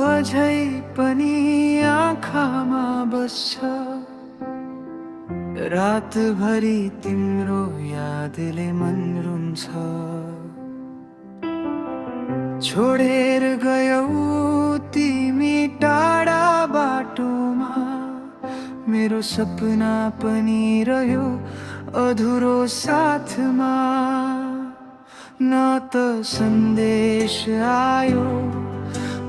अझै पनि आँखामा बस्छ। रातभरि तिम्रो यादले मन रुन्छ। छोडेर गयौ तिमी टाढा बाटोमा, मेरो सपना पनि रह्यो अधुरो साथमा। न त सन्देश आयो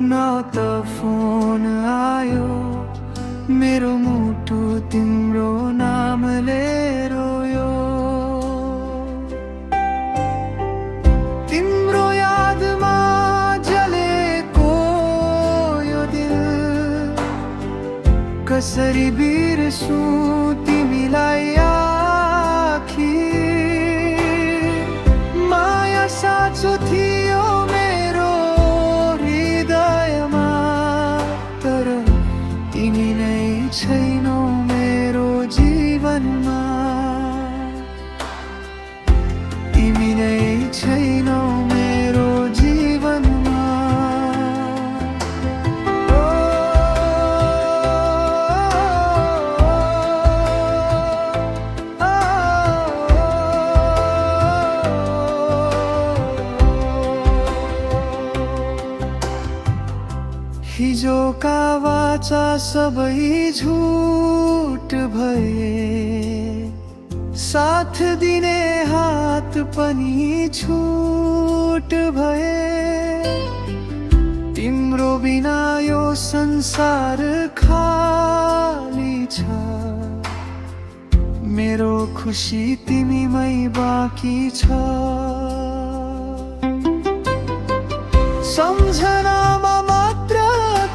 न त फोन आयो, मेरो मुटु तिम्रो नामले रोयो। तिम्रो यादमा जलेको यो दिल कसरी बिर्सु तिमीलाई आखिर। माया साँचो थियो मेरो हृदयमा, तर तिमी नै छैनौ मेरो जीवनमा। तिमी नै छैनौ मेरो जीवनमा। हिजोका वाचा सबै झुट भए, साथ दिने हात पनि छुट भए। तिम्रो बिना यो संसार खाली छ, मेरो खुसी तिमीमै बाँकी छ। सम्झनामा मात्र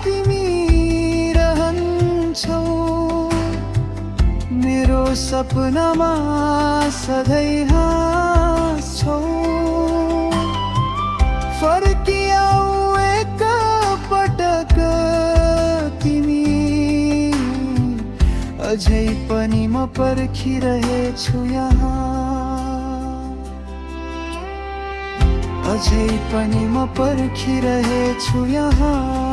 तिमी रहन्छौ, मेरो सपनामा सधैँ हाँस्छौ। फर्किआऊ एक पटक तिमी, अझै पनि म पर्खिरहेछु यहाँ। अझै पनि म पर्खिरहेछु यहाँ।